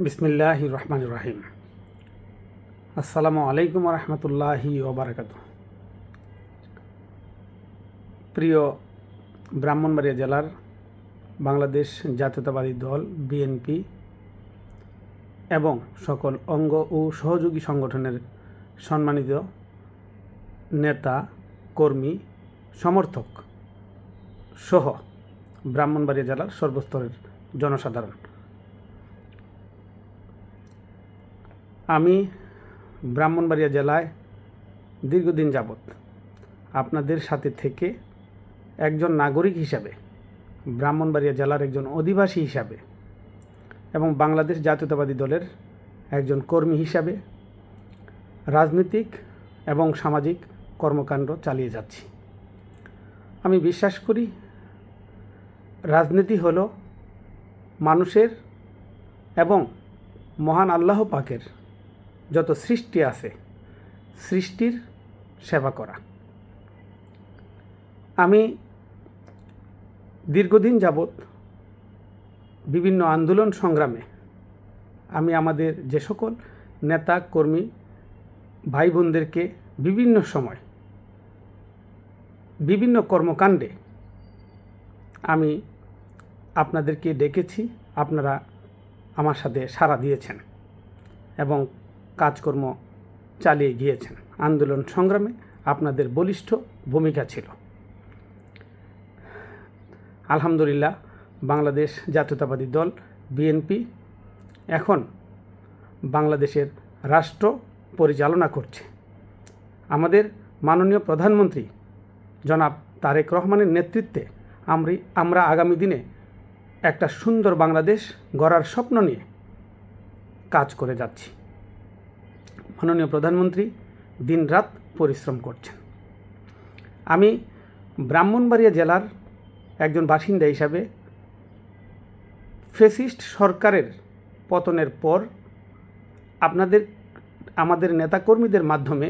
বিসমিল্লাহির রহমানির রহিম। আসসালামু আলাইকুম রহমতুল্লাহি ওবারাকাতুহু। প্রিয় ব্রাহ্মণবাড়িয়া জেলার বাংলাদেশ জাতীয়তাবাদী দল বিএনপি এবং সকল অঙ্গ ও সহযোগী সংগঠনের সম্মানিত নেতা, কর্মী, সমর্থক সহ ব্রাহ্মণবাড়িয়া জেলার সর্বস্তরের জনসাধারণ, আমি ব্রাহ্মণবাড়িয়া জেলায় দীর্ঘদিন যাবৎ আপনাদের সাথে থেকে একজন নাগরিক হিসাবে, ব্রাহ্মণবাড়িয়া জেলার একজন অধিবাসী হিসাবে এবং বাংলাদেশ জাতীয়তাবাদী দলের একজন কর্মী হিসাবে রাজনৈতিক এবং সামাজিক কর্মকাণ্ড চালিয়ে যাচ্ছি। আমি বিশ্বাস করি রাজনীতি হলো মানুষের এবং মহান আল্লাহ পাকের যত সৃষ্টি আছে সৃষ্টির সেবা করা। আমি দীর্ঘদিন যাবৎ বিভিন্ন আন্দোলন সংগ্রামে আমি আমাদের যে সকল নেতা, কর্মী, ভাই বোনদেরকে বিভিন্ন সময় বিভিন্ন কর্মকাণ্ডে আমি আপনাদেরকে ডেকেছি, আপনারা আমার সাথে সাড়া দিয়েছেন এবং কাজকর্ম চালিয়ে গিয়েছেন। আন্দোলন সংগ্রামে আপনাদের বলিষ্ঠ ভূমিকা ছিল। আলহামদুলিল্লাহ, বাংলাদেশ জাতীয়তাবাদী দল বিএনপি এখন বাংলাদেশের রাষ্ট্র পরিচালনা করছে। আমাদের মাননীয় প্রধানমন্ত্রী জনাব তারেক রহমানের নেতৃত্বে আমরা আগামী দিনে একটা সুন্দর বাংলাদেশ গড়ার স্বপ্ন নিয়ে কাজ করে যাচ্ছি। মাননীয় প্রধানমন্ত্রী দিনরাত পরিশ্রম করছেন। আমি ব্রাহ্মণবাড়িয়া জেলার একজন বাসিন্দা হিসাবে ফ্যাসিস্ট সরকারের পতনের পর আমাদের নেতাকর্মীদের মাধ্যমে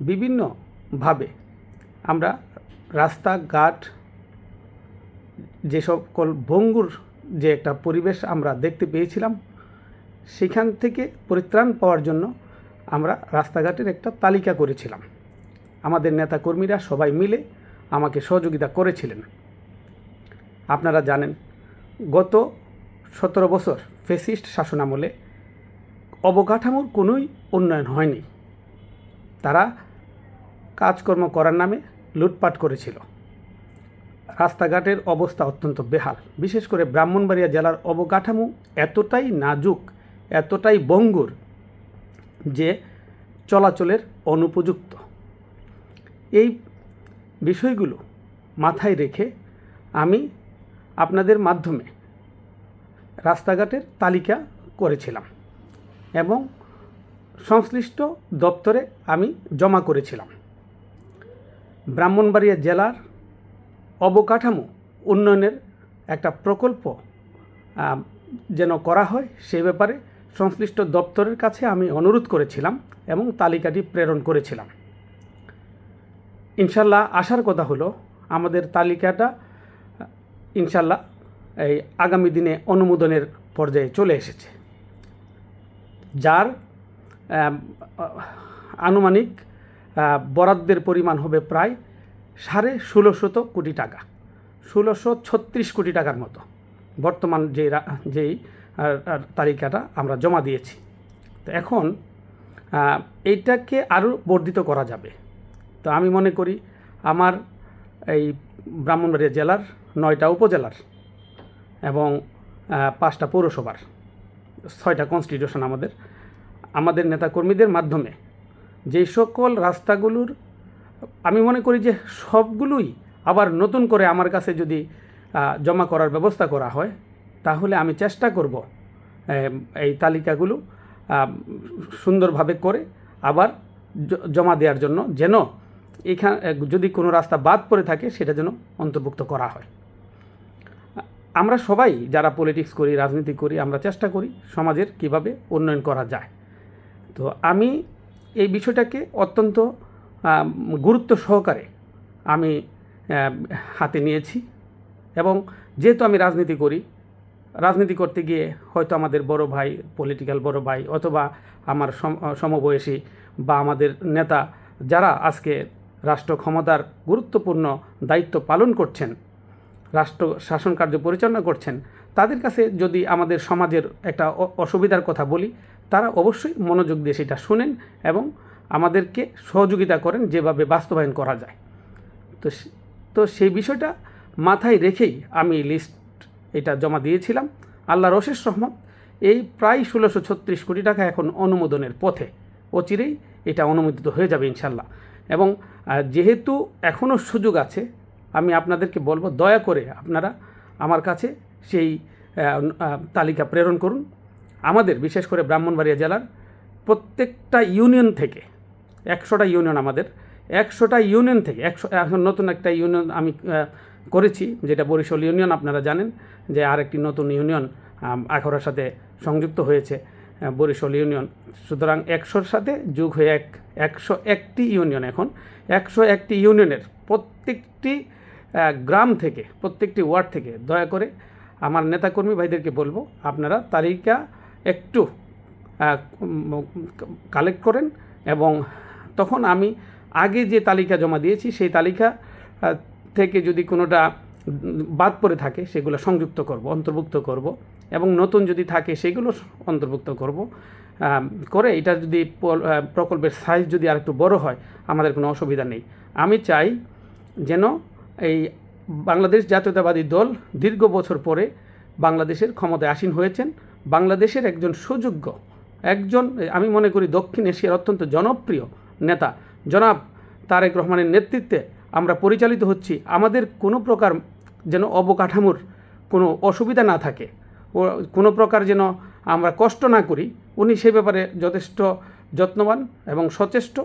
বিভিন্নভাবে আমরা রাস্তাঘাট, যে সকল ভঙ্গুর যে একটা পরিবেশ আমরা দেখতে পেয়েছিলাম, সেখান থেকে পরিত্রাণ পাওয়ার জন্য আমরা রাস্তাঘাটের একটা তালিকা করেছিলাম। আমাদের নেতাকর্মীরা সবাই মিলে আমাকে সহযোগিতা করেছিলেন। আপনারা জানেন, গত 17 বছর ফ্যাসিস্ট শাসনামলে অবকাঠামোর কোনোই উন্নয়ন হয়নি। তারা কাজকর্ম করার নামে লুটপাট করেছিল। রাস্তাঘাটের অবস্থা অত্যন্ত বেহাল। বিশেষ করে ব্রাহ্মণবাড়িয়া জেলার অবকাঠামো এতটাই নাজুক, এতটাই ভঙ্গুর যে চলাচলের অনুপযুক্ত। এই বিষয়গুলো মাথায় রেখে আমি আপনাদের মাধ্যমে রাস্তাঘাটের তালিকা করেছিলাম এবং সংশ্লিষ্ট দপ্তরে আমি জমা করেছিলাম। ব্রাহ্মণবাড়িয়া জেলার অবকাঠামো উন্নয়নের একটা প্রকল্প যেন করা হয়, সে ব্যাপারে সংশ্লিষ্ট দপ্তরের কাছে আমি অনুরোধ করেছিলাম এবং তালিকাটি প্রেরণ করেছিলাম। ইনশাল্লাহ আসার কথা হলো, আমাদের তালিকাটা ইনশাল্লাহ এই আগামী দিনে অনুমোদনের পর্যায়ে চলে এসেছে, যার আনুমানিক বরাদ্দের পরিমাণ হবে প্রায় 1650 কোটি টাকা, 1636 কোটি টাকার মতো বর্তমান যেই তালিকাটা আমরা জমা দিয়েছি। তো এখন এইটাকে আরও বর্ধিত করা যাবে। তো আমি মনে করি আমার এই ব্রাহ্মণবাড়িয়া জেলার 9টা উপজেলার এবং 5টা পৌরসভার 6টা কনস্টিটিউশন আমাদের নেতাকর্মীদের মাধ্যমে যেই সকল রাস্তাগুলোর আমি মনে করি যে সবগুলোই আবার নতুন করে আমার কাছে যদি জমা করার ব্যবস্থা করা হয়, তাহলে আমি চেষ্টা করব এই তালিকাগুলো সুন্দরভাবে করে আবার জমা দেওয়ার জন্য, যেন এখানে যদি কোনো রাস্তা বাদ পড়ে থাকে সেটা যেন অন্তর্ভুক্ত করা হয়। আমরা সবাই যারা পলিটিক্স করি, রাজনীতি করি, আমরা চেষ্টা করি সমাজের কিভাবে উন্নয়ন করা যায়। তো আমি এই বিষয়টাকে অত্যন্ত গুরুত্ব সহকারে আমি হাতে নিয়েছি এবং যেহেতু আমি রাজনীতি করি, রাজনীতি করতে গিয়ে হয়তো আমাদের বড় ভাই, পলিটিক্যাল বড় ভাই, অথবা আমার সমবয়সী বা আমাদের নেতা যারা আজকে রাষ্ট্র ক্ষমতার গুরুত্বপূর্ণ দায়িত্ব পালন করছেন, রাষ্ট্র শাসন কার্য পরিচালনা করছেন, তাদের কাছে যদি আমাদের সমাজের একটা অসুবিধার কথা বলি, তারা অবশ্যই মনোযোগ দিয়ে সেটা শুনেন এবং আমাদেরকে সহযোগিতা করেন যেভাবে বাস্তবায়ন করা যায়। তো সেই বিষয়টা মাথায় রেখেই আমি লিস্ট এটা জমা দিয়েছিলাম। আল্লাহর অশেষ রহমত, এই প্রায় 1636 কোটি টাকা এখন অনুমোদনের পথে, অচিরেই এটা অনুমোদিত হয়ে যাবে ইনশাল্লাহ। এবং যেহেতু এখনও সুযোগ আছে, আমি আপনাদেরকে বলবো দয়া করে আপনারা আমার কাছে সেই তালিকা প্রেরণ করুন। আমাদের বিশেষ করে ব্রাহ্মণবাড়িয়া জেলার প্রত্যেকটা ইউনিয়ন থেকে 100টা ইউনিয়ন, আমাদের 100টা ইউনিয়ন থেকে এখন নতুন একটা ইউনিয়ন আমি করেছি, যেটা বরিশাল ইউনিয়ন। আপনারা জানেন যে আরেকটি নতুন ইউনিয়ন আখাউড়ার সাথে সংযুক্ত হয়েছে, বরিশাল ইউনিয়ন। সুতরাং 100-র সাথে যোগ হয়ে 101টি ইউনিয়ন। এখন 101টি ইউনিয়নের প্রত্যেকটি গ্রাম থেকে, প্রত্যেকটি ওয়ার্ড থেকে দয়া করে আমার নেতাকর্মী ভাইদেরকে বলবো আপনারা তালিকা একটু কালেক্ট করেন, এবং তখন আমি আগে যে তালিকা জমা দিয়েছি সেই তালিকা থেকে যদি কোনোটা বাদ পড়ে থাকে সেগুলো সংযুক্ত করব, অন্তর্ভুক্ত করব, এবং নতুন যদি থাকে সেগুলো অন্তর্ভুক্ত করব করে এটা যদি প্রকল্পের সাইজ যদি আর একটু বড় হয় আমাদের কোনো অসুবিধা নেই। আমি চাই যেন এই বাংলাদেশ জাতীয়তাবাদী দল দীর্ঘ বছর পরে বাংলাদেশের ক্ষমতায় আসীন হয়েছেন, বাংলাদেশের একজন সুযোগ্য, আমি মনে করি দক্ষিণ এশিয়ার অত্যন্ত জনপ্রিয় নেতা জনাব তারেক রহমানের নেতৃত্বে আমরা পরিচালিত হচ্ছি। আমাদের কোনো প্রকার যেন অবকাঠামোর কোনো অসুবিধা না থাকে, ও কোনো প্রকার যেন আমরা কষ্ট না করি, উনি সেই ব্যাপারে যথেষ্ট যত্নবান এবং সচেষ্ট,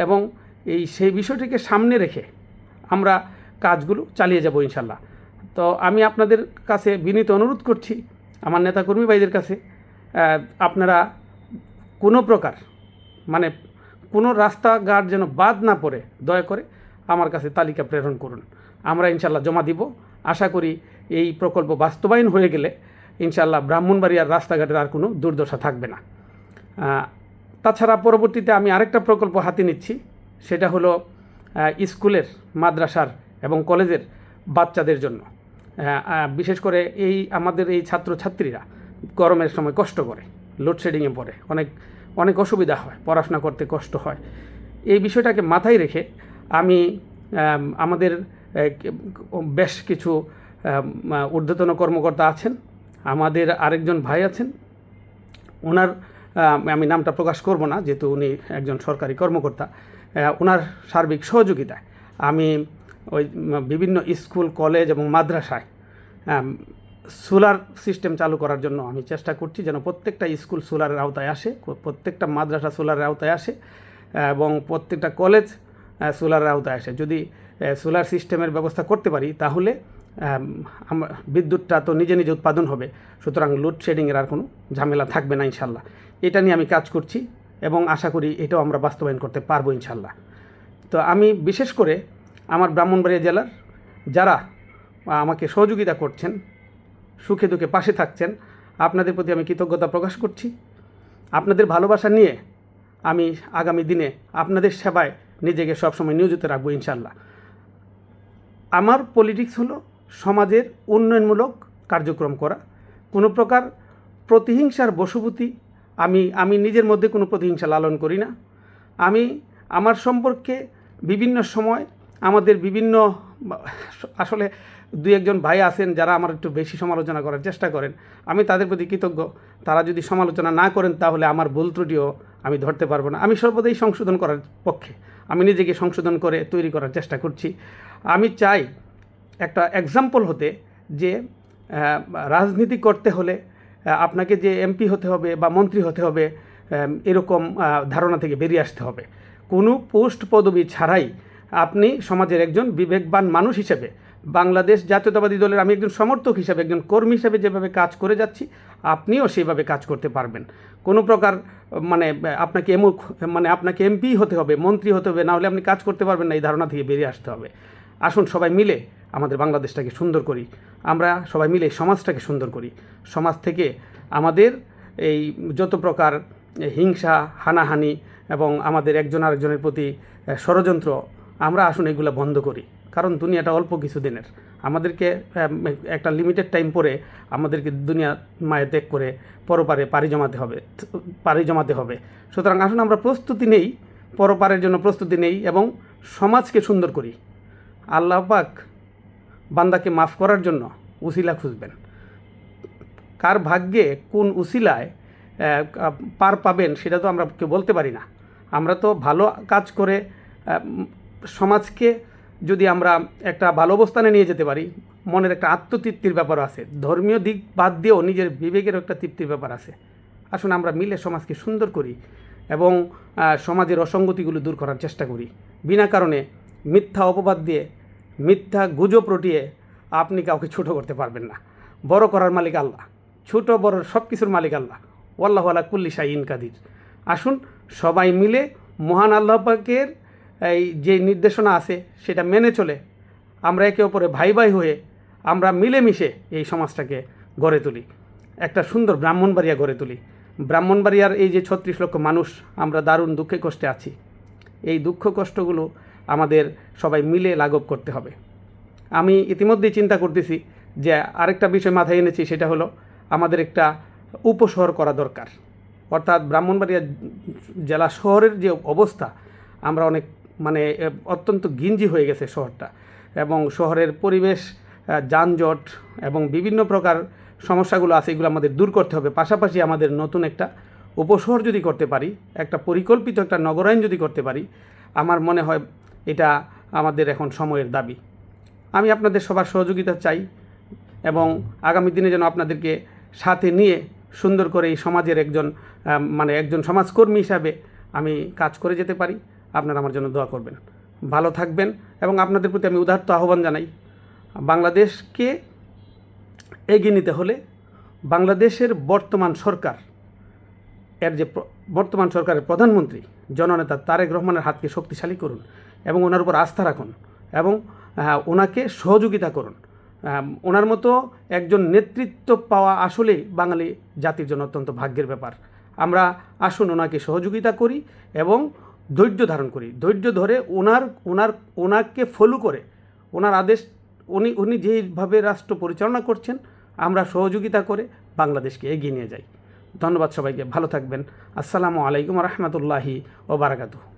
এবং সেই বিষয়টিকে সামনে রেখে আমরা কাজগুলো চালিয়ে যাব ইনশাল্লাহ। তো আমি আপনাদের কাছে বিনীত অনুরোধ করছি, আমার নেতাকর্মী ভাইদের কাছে, আপনারা কোনো প্রকার মানে কোনো রাস্তাঘাট যেন বাদ না পড়ে দয়া করে আমার কাছে তালিকা প্রেরণ করুন। আমরা ইনশাল্লাহ জমা দিব। আশা করি এই প্রকল্প বাস্তবায়ন হয়ে গেলে ইনশাল্লাহ ব্রাহ্মণবাড়িয়ার রাস্তাঘাটের আর কোনো দুর্দশা থাকবে না। তাছাড়া পরবর্তীতে আমি আরেকটা প্রকল্প হাতে নিচ্ছি, সেটা হলো স্কুলের, মাদ্রাসার এবং কলেজের বাচ্চাদের জন্য। বিশেষ করে আমাদের এই ছাত্রছাত্রীরা গরমের সময় কষ্ট করে, লোডশেডিংয়ে পড়ে, অনেক অসুবিধা হয়, পড়াশোনা করতে কষ্ট হয়। এই বিষয়টাকে মাথায় রেখে আমি আমাদের বেশ কিছু ঊর্ধ্বতন কর্মকর্তা আছেন, আমাদের আরেকজন ভাই আছেন, ওনার আমি নামটা প্রকাশ করব না যেহেতু উনি একজন সরকারি কর্মকর্তা, ওনার সার্বিক সহযোগিতায় আমি ওই বিভিন্ন স্কুল, কলেজ এবং মাদ্রাসায় সোলার সিস্টেম চালু করার জন্য আমি চেষ্টা করছি, যেন প্রত্যেকটা স্কুল সোলারের আওতায় আসে, প্রত্যেকটা মাদ্রাসা সোলারের আওতায় আসে, এবং প্রত্যেকটা কলেজ সোলারের আওতায় আসে। যদি সোলার সিস্টেমের ব্যবস্থা করতে পারি তাহলে বিদ্যুৎটা তো নিজে নিজে উৎপাদন হবে, সুতরাং লোডশেডিংয়ের আর কোনো ঝামেলা থাকবে না ইনশাল্লাহ। এটা নিয়ে আমি কাজ করছি এবং আশা করি এটাও আমরা বাস্তবায়ন করতে পারবো ইনশাল্লাহ। তো আমি বিশেষ করে আমার ব্রাহ্মণবাড়িয়া জেলার যারা আমাকে সহযোগিতা করছেন, সুখে দুঃখে পাশে থাকছেন, আপনাদের প্রতি আমি কৃতজ্ঞতা প্রকাশ করছি। আপনাদের ভালোবাসা নিয়ে আমি আগামী দিনে আপনাদের সেবায় নিজেকে সবসময় নিয়োজিত রাখবো ইনশাল্লাহ। আমার পলিটিক্স হলো সমাজের উন্নয়নমূলক কার্যক্রম করা, কোনো প্রকার প্রতিহিংসার বশবর্তী আমি নিজের মধ্যে কোনো প্রতিহিংসা লালন করি না। আমার সম্পর্কে বিভিন্ন সময় আমাদের বিভিন্ন আসলে দুই একজন ভাই আছেন যারা আমার একটু বেশি সমালোচনা করার চেষ্টা করেন, আমি তাদের প্রতি কৃতজ্ঞ। তারা যদি সমালোচনা না করেন তাহলে আমার ভুল ত্রুটিও আমি ধরতে পারবো না। আমি সর্বদাই সংশোধন করার পক্ষে, আমি নিজেকে সংশোধন করে তৈরি করার চেষ্টা করছি। আমি চাই একটা এক্সাম্পল হতে, যে রাজনীতি করতে হলে আপনাকে যে এমপি হতে হবে বা মন্ত্রী হতে হবে এরকম ধারণা থেকে বেরিয়ে আসতে হবে। কোনো পোস্ট পদবি ছাড়াই আপনি সমাজের একজন বিবেকবান মানুষ হিসেবে, বাংলাদেশ জাতীয়তাবাদী দলের আমি একজন সমর্থক হিসেবে, একজন কর্মী হিসেবে যেভাবে কাজ করে যাচ্ছি, আপনিও সেইভাবে কাজ করতে পারবেন। কোনো প্রকার আপনাকে এমপি হতে হবে, মন্ত্রী হতে হবে, না হলে আপনি কাজ করতে পারবেন না, এই ধারণা থেকে বেরিয়ে আসতে হবে। আসুন সবাই মিলে আমাদের বাংলাদেশটাকে সুন্দর করি, আমরা সবাই মিলে সমাজটাকে সুন্দর করি। সমাজ থেকে আমাদের এই যত প্রকার হিংসা, হানাহানি এবং আমাদের একজন আরেকজনের প্রতি ষড়যন্ত্র, আমরা আসুন এগুলো বন্ধ করি। কারণ দুনিয়াটা অল্প কিছু দিনের, আমাদেরকে একটা লিমিটেড টাইম পরে আমাদেরকে দুনিয়া মায়ে ত্যাগ করে পরপারে পাড়ি জমাতে হবে। সুতরাং আসুন আমরা প্রস্তুতি নেই, পরপারের জন্য প্রস্তুতি নেই এবং সমাজকে সুন্দর করি। আল্লাহ পাক বান্দাকে মাফ করার জন্য উসিলা খুঁজবেন। কার ভাগ্যে কোন উসিলায় পার পাবেন সেটা তো আমরা কেউ বলতে পারি না। আমরা তো ভালো কাজ করে সমাজকে যদি আমরা একটা ভালো অবস্থানে নিয়ে যেতে পারি, মনের একটা আত্মতৃপ্তির ব্যাপার আছে, ধর্মীয় দিক বাদ দিয়েও নিজের বিবেকের একটা তৃপ্তির ব্যাপার আছে। আসুন আমরা মিলে সমাজকে সুন্দর করি এবং সমাজের অসঙ্গতিগুলো দূর করার চেষ্টা করি। বিনা কারণে মিথ্যা অপবাদ দিয়ে, মিথ্যা গুজব রটিয়ে আপনি কাউকে ছোট করতে পারবেন না। বড় করার মালিক আল্লাহ, ছোট বড় সব কিছুর মালিক আল্লাহ। ওয়াল্লাহু আলা কুল্লি শাইইন কাদির। আসুন সবাই মিলে মহান আল্লাহ পাকের এই যে নির্দেশনা আছে সেটা মেনে চলে আমরা একে অপরে ভাই ভাই হয়ে আমরা মিলেমিশে এই সমাজটাকে গড়ে তুলি, একটা সুন্দর ব্রাহ্মণবাড়িয়া গড়ে তুলি। ব্রাহ্মণবাড়িয়ার এই যে 36 লক্ষ মানুষ, আমরা দারুণ দুঃখে কষ্টে আছি। এই দুঃখ কষ্টগুলো আমাদের সবাই মিলে লাঘব করতে হবে। আমি ইতিমধ্যেই চিন্তা করতেছি যে আরেকটা বিষয় মাথায় এনেছি, সেটা হলো আমাদের একটা উপশহর করা দরকার। অর্থাৎ ব্রাহ্মণবাড়িয়া জেলা শহরের যে অবস্থা, আমরা অনেক অত্যন্ত ঘিঞ্জি হয়ে গেছে শহরটা, এবং শহরের পরিবেশ, যানজট এবং বিভিন্ন প্রকার সমস্যাগুলো আছে, এগুলো আমাদের দূর করতে হবে। পাশাপাশি আমাদের নতুন একটা উপশহর যদি করতে পারি, একটা পরিকল্পিত একটা নগরায়ণ যদি করতে পারি, আমার মনে হয় এটা আমাদের এখন সময়ের দাবি। আমি আপনাদের সবার সহযোগিতা চাই এবং আগামী দিনে যেন আপনাদেরকে সাথে নিয়ে সুন্দর করে এই সমাজের একজন সমাজকর্মী হিসাবে আমি কাজ করে যেতে পারি। আপনারা আমার জন্য দোয়া করবেন, ভালো থাকবেন এবং আপনাদের প্রতি আমি উদাত্ত আহ্বান জানাই, বাংলাদেশকে এগিয়ে নিতে হলে বাংলাদেশের বর্তমান সরকারের প্রধানমন্ত্রী জননেতা তারেক রহমানের হাতকে শক্তিশালী করুন এবং ওনার উপর আস্থা রাখুন এবং ওনাকে সহযোগিতা করুন। ওনার মতো একজন নেতৃত্ব পাওয়া আসলেই বাঙালি জাতির জন্য অত্যন্ত ভাগ্যের ব্যাপার। আমরা আসুন ওনাকে সহযোগিতা করি এবং ধৈর্য ধারণ করি। ধৈর্য ধরে ওনাকে ফলো করে ওনার আদেশ উনি যেভাবে রাষ্ট্র পরিচালনা করছেন, আমরা সহযোগিতা করে বাংলাদেশকে এগিয়ে নিয়ে যাই। ধন্যবাদ সবাইকে, ভালো থাকবেন। আসসালামু আলাইকুম রহমতুল্লাহি ওয়া বারাকাতুহু।